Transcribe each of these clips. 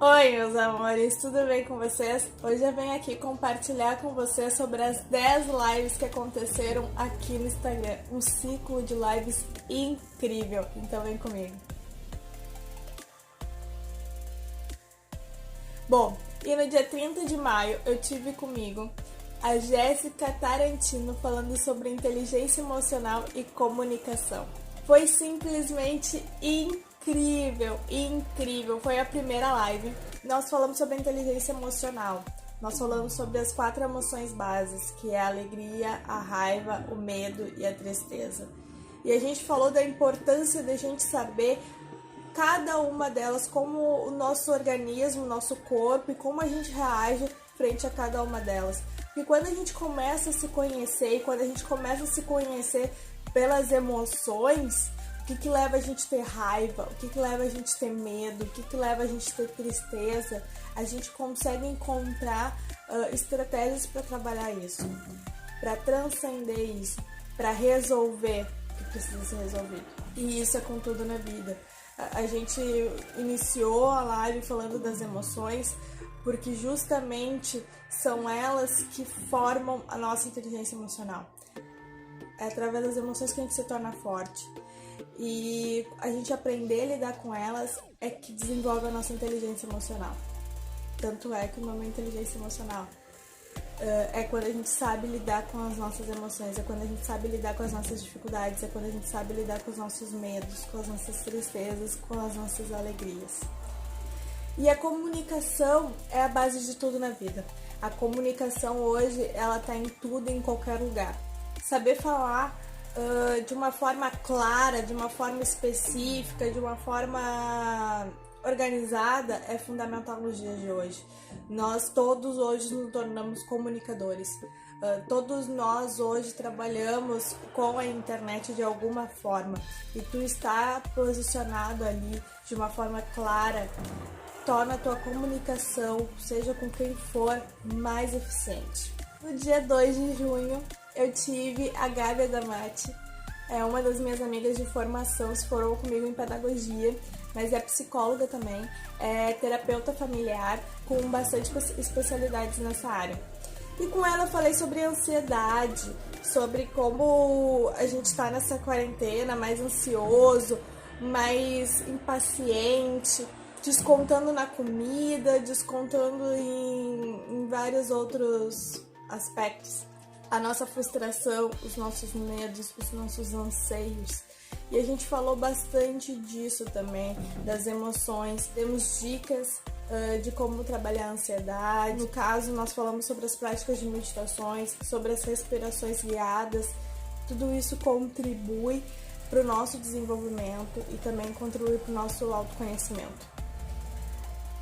Oi, meus amores, tudo bem com vocês? Hoje eu venho aqui compartilhar com vocês sobre as 10 lives que aconteceram aqui no Instagram. Um ciclo de lives incrível, então vem comigo. Bom, e no dia 30 de maio eu tive comigo a Jéssica Tarantino falando sobre inteligência emocional e comunicação. Foi simplesmente incrível, incrível. Foi a primeira live. Nós falamos sobre a inteligência emocional. Nós falamos sobre as 4 emoções básicas, que é a alegria, a raiva, o medo e a tristeza. E a gente falou da importância de a gente saber cada uma delas, como o nosso organismo, o nosso corpo e como a gente reage frente a cada uma delas. E quando a gente começa a se conhecer e quando a gente começa a se conhecer pelas emoções, o que leva a gente a ter raiva, o que leva a gente a ter medo, o que leva a gente a ter tristeza, a gente consegue encontrar estratégias para trabalhar isso, para transcender isso, para resolver o que precisa ser resolvido. E isso é com tudo na vida. A gente iniciou a live falando das emoções, porque justamente são elas que formam a nossa inteligência emocional. É através das emoções que a gente se torna forte. E a gente aprender a lidar com elas é que desenvolve a nossa inteligência emocional. Tanto é que o nome é inteligência emocional. É quando a gente sabe lidar com as nossas emoções, é quando a gente sabe lidar com as nossas dificuldades, é quando a gente sabe lidar com os nossos medos, com as nossas tristezas, com as nossas alegrias. E a comunicação é a base de tudo na vida. A comunicação hoje, ela tá em tudo, em qualquer lugar. Saber falar de uma forma clara, de uma forma específica, de uma forma organizada é fundamental nos dias de hoje. Nós todos hoje nos tornamos comunicadores. Todos nós hoje trabalhamos com a internet de alguma forma. E tu está posicionado ali de uma forma clara, torna a tua comunicação, seja com quem for, mais eficiente. No dia 2 de junho, eu tive a Gabi Adamati, uma das minhas amigas de formação, se formou comigo em pedagogia, mas é psicóloga também, é terapeuta familiar, com bastante especialidades nessa área. E com ela eu falei sobre ansiedade, sobre como a gente está nessa quarentena mais ansioso, mais impaciente, descontando na comida, descontando em vários outros aspectos. A nossa frustração, os nossos medos, os nossos anseios. E a gente falou bastante disso também, das emoções. Temos dicas de como trabalhar a ansiedade. No caso, nós falamos sobre as práticas de meditações, sobre as respirações guiadas. Tudo isso contribui para o nosso desenvolvimento e também contribui para o nosso autoconhecimento.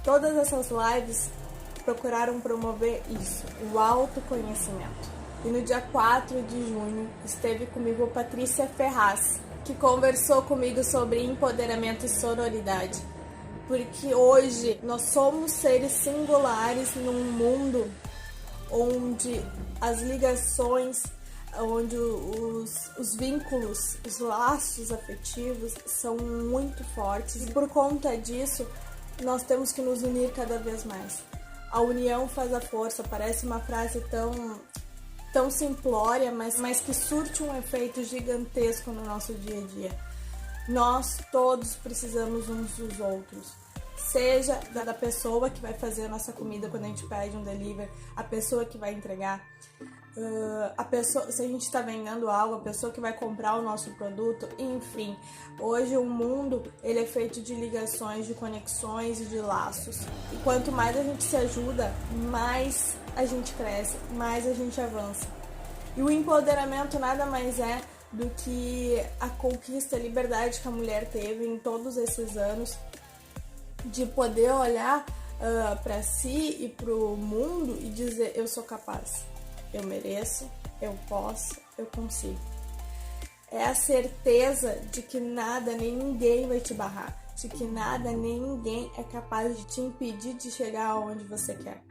Todas essas lives procuraram promover isso, o autoconhecimento. E no dia 4 de junho esteve comigo a Patrícia Ferraz, que conversou comigo sobre empoderamento e sororidade. Porque hoje nós somos seres singulares num mundo onde as ligações, onde os vínculos, os laços afetivos são muito fortes. E por conta disso, nós temos que nos unir cada vez mais. A união faz a força, parece uma frase tão simplória, mas que surte um efeito gigantesco no nosso dia a dia. Nós todos precisamos uns dos outros. Seja da pessoa que vai fazer a nossa comida quando a gente pede um delivery, a pessoa que vai entregar, a pessoa, se a gente está vendendo algo, a pessoa que vai comprar o nosso produto, enfim. Hoje o mundo ele é feito de ligações, de conexões e de laços. E quanto mais a gente se ajuda, mais a gente cresce, mais a gente avança. E o empoderamento nada mais é do que a conquista, a liberdade que a mulher teve em todos esses anos de poder olhar para si e para o mundo e dizer: eu sou capaz, eu mereço, eu posso, eu consigo. É a certeza de que nada nem ninguém vai te barrar, de que nada nem ninguém é capaz de te impedir de chegar aonde você quer.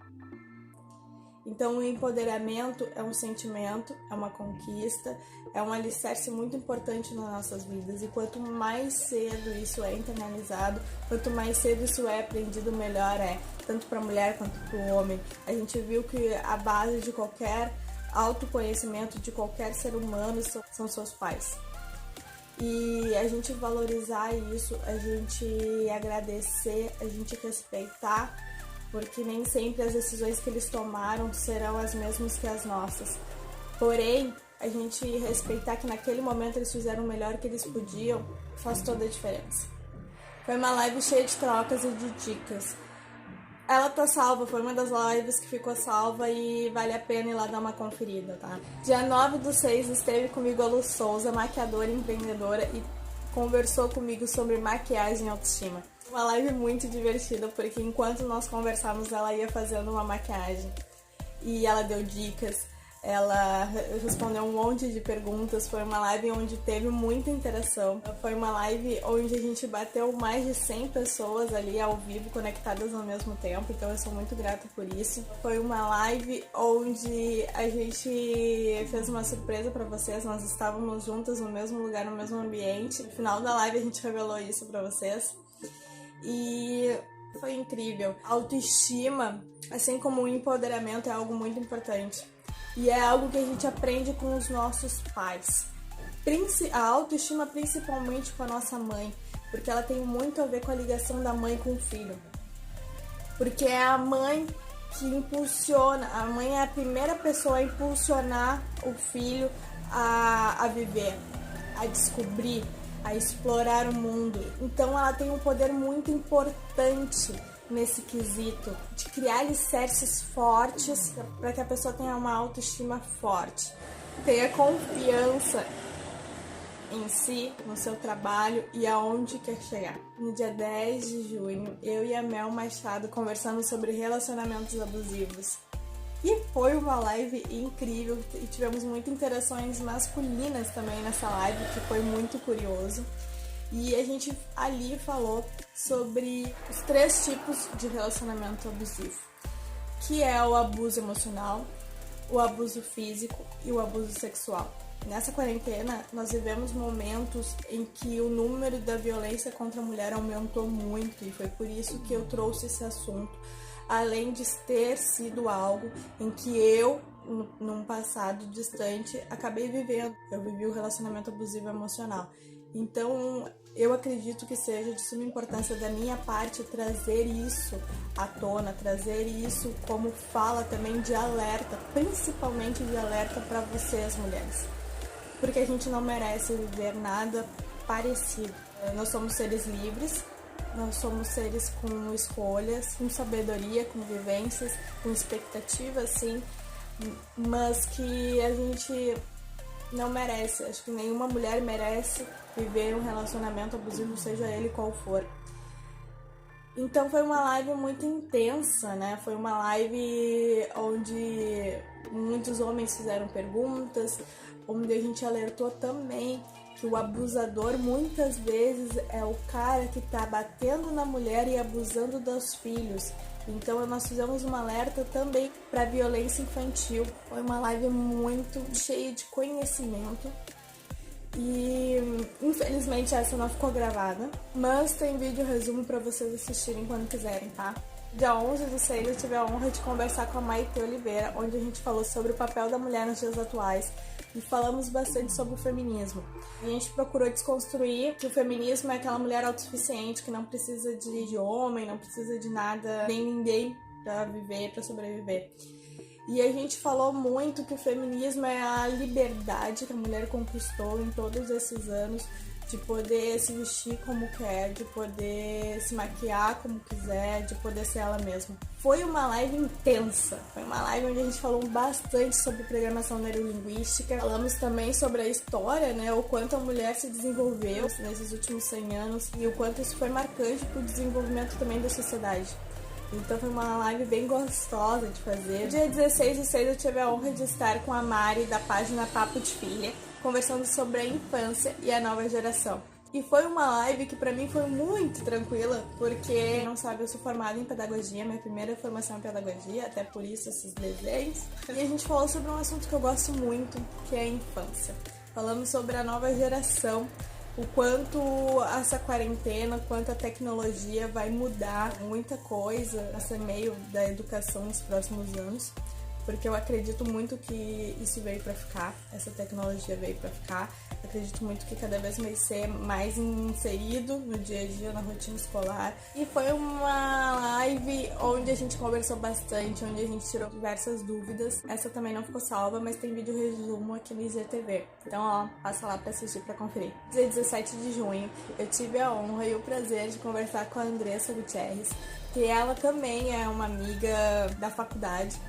Então, o empoderamento é um sentimento, é uma conquista, é um alicerce muito importante nas nossas vidas. E quanto mais cedo isso é internalizado, quanto mais cedo isso é aprendido, melhor é, tanto para a mulher quanto para o homem. A gente viu que a base de qualquer autoconhecimento de qualquer ser humano são seus pais. E a gente valorizar isso, a gente agradecer, a gente respeitar, porque nem sempre as decisões que eles tomaram serão as mesmas que as nossas. Porém, a gente respeitar que naquele momento eles fizeram o melhor que eles podiam, faz toda a diferença. Foi uma live cheia de trocas e de dicas. Ela tá salva, foi uma das lives que ficou salva e vale a pena ir lá dar uma conferida, tá? Dia 9/6 esteve comigo a Lu Souza, maquiadora e empreendedora, e conversou comigo sobre maquiagem e autoestima. Uma live muito divertida, porque enquanto nós conversávamos, ela ia fazendo uma maquiagem. E ela deu dicas, ela respondeu um monte de perguntas. Foi uma live onde teve muita interação. Foi uma live onde a gente bateu mais de 100 pessoas ali ao vivo, conectadas ao mesmo tempo. Então eu sou muito grata por isso. Foi uma live onde a gente fez uma surpresa pra vocês. Nós estávamos juntas no mesmo lugar, no mesmo ambiente. No final da live a gente revelou isso pra vocês. E foi incrível. A autoestima, assim como o empoderamento, é algo muito importante. E é algo que a gente aprende com os nossos pais. A autoestima principalmente com a nossa mãe, porque ela tem muito a ver com a ligação da mãe com o filho. Porque é a mãe que impulsiona, a mãe é a primeira pessoa a impulsionar o filho a viver, a descobrir, a explorar o mundo. Então ela tem um poder muito importante nesse quesito, de criar alicerces fortes para que a pessoa tenha uma autoestima forte, tenha confiança em si, no seu trabalho e aonde quer chegar. No dia 10 de junho, eu e a Mel Machado conversamos sobre relacionamentos abusivos. E foi uma live incrível e tivemos muitas interações masculinas também nessa live, que foi muito curioso. E a gente ali falou sobre os 3 tipos de relacionamento abusivo, que é o abuso emocional, o abuso físico e o abuso sexual. Nessa quarentena, nós vivemos momentos em que o número da violência contra a mulher aumentou muito, e foi por isso que eu trouxe esse assunto, além de ter sido algo em que eu, num passado distante, acabei vivendo. Eu vivi o relacionamento abusivo emocional. Então, eu acredito que seja de suma importância da minha parte trazer isso à tona, trazer isso como fala também de alerta, principalmente de alerta para vocês, mulheres. Porque a gente não merece viver nada parecido. Nós somos seres livres, nós somos seres com escolhas, com sabedoria, com vivências, com expectativas, sim, mas que a gente não merece. Acho que nenhuma mulher merece viver um relacionamento abusivo, seja ele qual for. Então foi uma live muito intensa, né? Foi uma live onde muitos homens fizeram perguntas, onde a gente alertou também que o abusador muitas vezes é o cara que tá batendo na mulher e abusando dos filhos. Então nós fizemos um alerta também para violência infantil. Foi uma live muito cheia de conhecimento. E infelizmente essa não ficou gravada, mas tem vídeo resumo para vocês assistirem quando quiserem, tá? Dia 11/6 eu tive a honra de conversar com a Maite Oliveira, onde a gente falou sobre o papel da mulher nos dias atuais e falamos bastante sobre o feminismo. A gente procurou desconstruir que o feminismo é aquela mulher autossuficiente que não precisa de homem, não precisa de nada, nem ninguém para viver, para sobreviver. E a gente falou muito que o feminismo é a liberdade que a mulher conquistou em todos esses anos, de poder se vestir como quer, de poder se maquiar como quiser, de poder ser ela mesma. Foi uma live intensa, foi uma live onde a gente falou bastante sobre programação neurolinguística, falamos também sobre a história, né, o quanto a mulher se desenvolveu nesses últimos 100 anos e o quanto isso foi marcante para o desenvolvimento também da sociedade. Então foi uma live bem gostosa de fazer. Dia 16/6 eu tive a honra de estar com a Mari, da página Papo de Filha, conversando sobre a infância e a nova geração. E foi uma live que pra mim foi muito tranquila, porque, quem não sabe, eu sou formada em pedagogia, minha primeira formação em pedagogia, até por isso esses desenhos. E a gente falou sobre um assunto que eu gosto muito, que é a infância. Falamos sobre a nova geração, o quanto essa quarentena, quanto a tecnologia vai mudar muita coisa nesse meio da educação nos próximos anos. Porque eu acredito muito que isso veio pra ficar, essa tecnologia veio pra ficar. Eu acredito muito que cada vez vai ser mais inserido no dia a dia, na rotina escolar. E foi uma live onde a gente conversou bastante, onde a gente tirou diversas dúvidas. Essa também não ficou salva, mas tem vídeo resumo aqui no IGTV. Então, ó, passa lá pra assistir, pra conferir. Dia 17 de junho, eu tive a honra e o prazer de conversar com a Andressa Gutierrez, que ela também é uma amiga da faculdade.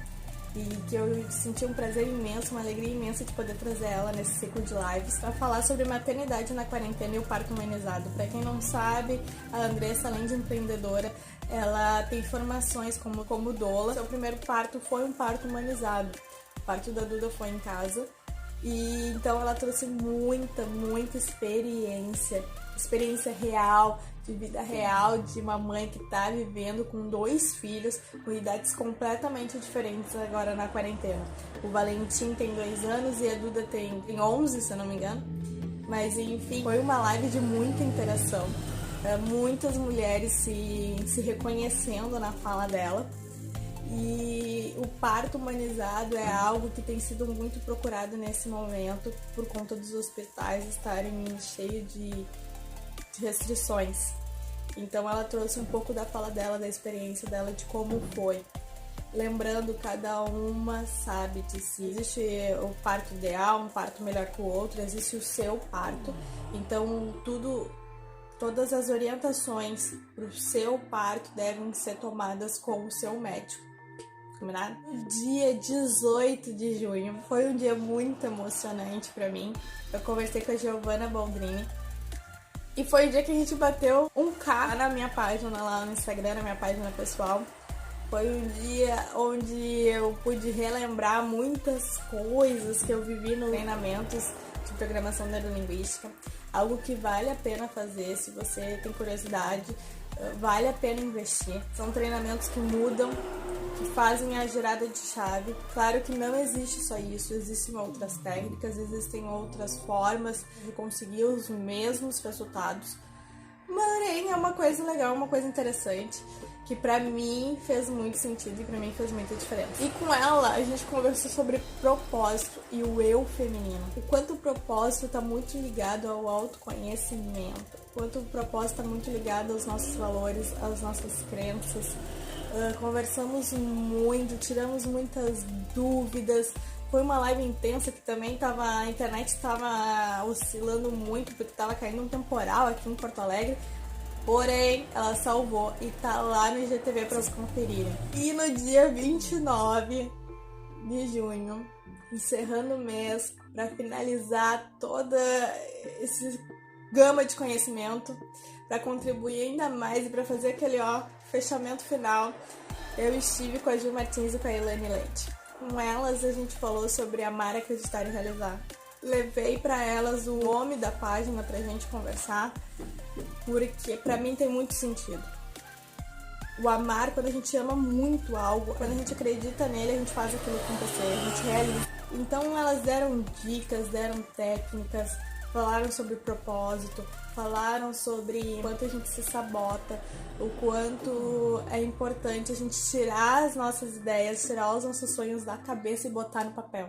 E que eu senti um prazer imenso, uma alegria imensa de poder trazer ela nesse ciclo de lives para falar sobre maternidade na quarentena e o parto humanizado. Para quem não sabe, a Andressa, além de empreendedora, ela tem formações como doula. Seu primeiro parto foi um parto humanizado. O parto da Duda foi em casa. E então ela trouxe muita experiência real, de vida real, de uma mãe que tá vivendo com 2 filhos, com idades completamente diferentes agora na quarentena. O Valentim tem 2 anos e a Duda tem 11, se eu não me engano. Mas enfim, foi uma live de muita interação. Muitas mulheres se reconhecendo na fala dela. E o parto humanizado é algo que tem sido muito procurado nesse momento por conta dos hospitais estarem cheios de restrições. Então ela trouxe um pouco da fala dela, da experiência dela, de como foi. Lembrando, cada uma sabe de si. Existe o parto ideal, um parto melhor que o outro, existe o seu parto. Então todas as orientações para o seu parto devem ser tomadas com o seu médico. Combinado? Dia 18 de junho foi um dia muito emocionante pra mim. Eu conversei com a Giovanna Boldrini e foi o dia que a gente bateu 1K na minha página lá no Instagram, na minha página pessoal. Foi um dia onde eu pude relembrar muitas coisas que eu vivi nos treinamentos de programação neurolinguística. Algo que vale a pena fazer, se você tem curiosidade, vale a pena investir. São treinamentos que mudam, que fazem a girada de chave. Claro que não existe só isso, existem outras técnicas, existem outras formas de conseguir os mesmos resultados. Porém, é uma coisa legal, uma coisa interessante, que pra mim fez muito sentido e pra mim fez muita diferença. E com ela, a gente conversou sobre propósito e o eu feminino. O quanto o propósito tá muito ligado ao autoconhecimento. O quanto o propósito tá muito ligado aos nossos valores, às nossas crenças. Conversamos muito, tiramos muitas dúvidas. Foi uma live intensa que também a internet estava oscilando muito, porque estava caindo um temporal aqui em Porto Alegre. Porém, ela salvou e tá lá no IGTV para vocês conferirem. E no dia 29 de junho, encerrando o mês, para finalizar toda essa gama de conhecimento, para contribuir ainda mais e para fazer aquele fechamento final, eu estive com a Gil Martins e com a Elaine Leite. Com elas a gente falou sobre amar, acreditar e realizar. Levei para elas o nome da página pra gente conversar, porque pra mim tem muito sentido. O amar, quando a gente ama muito algo, quando a gente acredita nele, a gente faz aquilo acontecer, a gente realiza. Então elas deram dicas, deram técnicas, falaram sobre propósito, falaram sobre o quanto a gente se sabota, o quanto é importante a gente tirar as nossas ideias, tirar os nossos sonhos da cabeça e botar no papel.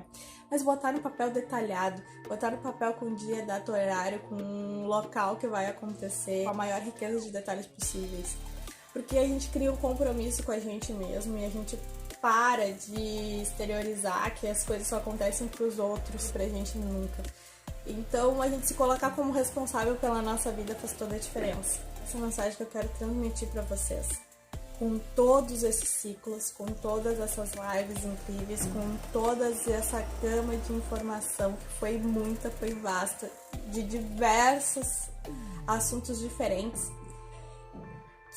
Mas botar no papel detalhado, botar no papel com dia, data, horário, com um local que vai acontecer, com a maior riqueza de detalhes possíveis. Porque a gente cria um compromisso com a gente mesmo e a gente para de exteriorizar que as coisas só acontecem pros outros, pra gente nunca. Então, a gente se colocar como responsável pela nossa vida faz toda a diferença. Essa é a mensagem que eu quero transmitir para vocês. Com todos esses ciclos, com todas essas lives incríveis, com toda essa gama de informação que foi muita, foi vasta, de diversos assuntos diferentes,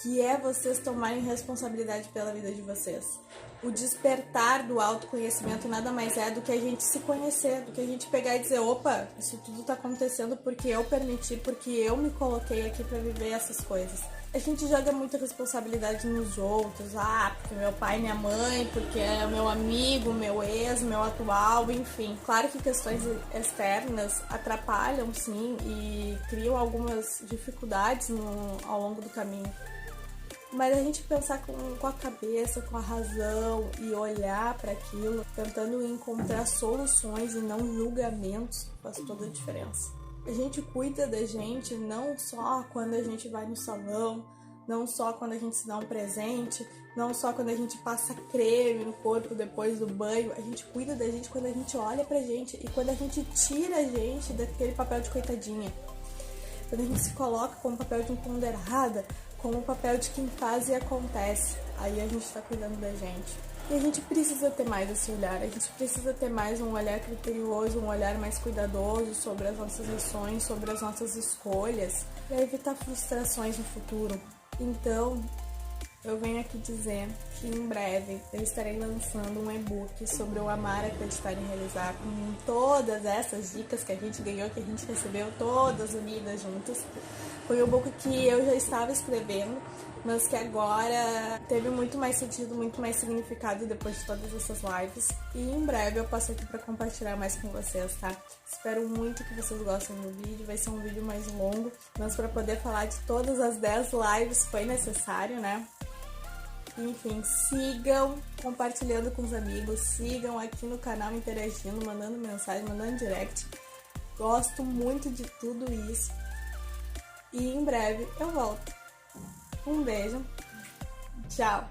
que é vocês tomarem responsabilidade pela vida de vocês. O despertar do autoconhecimento nada mais é do que a gente se conhecer, do que a gente pegar e dizer, opa, isso tudo tá acontecendo porque eu permiti, porque eu me coloquei aqui pra viver essas coisas. A gente joga muita responsabilidade nos outros, porque meu pai e minha mãe, porque é meu amigo, meu ex, meu atual, enfim. Claro que questões externas atrapalham, sim, e criam algumas dificuldades ao longo do caminho. Mas a gente pensar com a cabeça, com a razão e olhar para aquilo, tentando encontrar soluções e não julgamentos, faz toda a diferença. A gente cuida da gente não só quando a gente vai no salão, não só quando a gente se dá um presente, não só quando a gente passa creme no corpo depois do banho. A gente cuida da gente quando a gente olha pra gente e quando a gente tira a gente daquele papel de coitadinha. Quando a gente se coloca como papel de empoderada, como o papel de quem faz e acontece. Aí a gente tá cuidando da gente. E a gente precisa ter mais esse olhar, a gente precisa ter mais um olhar criterioso, um olhar mais cuidadoso sobre as nossas ações, sobre as nossas escolhas, para evitar frustrações no futuro. Então, eu venho aqui dizer que em breve eu estarei lançando um e-book sobre o amar, acreditar e realizar, com todas essas dicas que a gente ganhou, que a gente recebeu, todas unidas juntas. Foi um e-book que eu já estava escrevendo, mas que agora teve muito mais sentido, muito mais significado depois de todas essas lives. E em breve eu passo aqui para compartilhar mais com vocês, tá? Espero muito que vocês gostem do vídeo, vai ser um vídeo mais longo, mas para poder falar de todas as 10 lives foi necessário, né? Enfim, sigam compartilhando com os amigos, sigam aqui no canal interagindo, mandando mensagem, mandando direct. Gosto muito de tudo isso. E em breve eu volto. Um beijo. Tchau.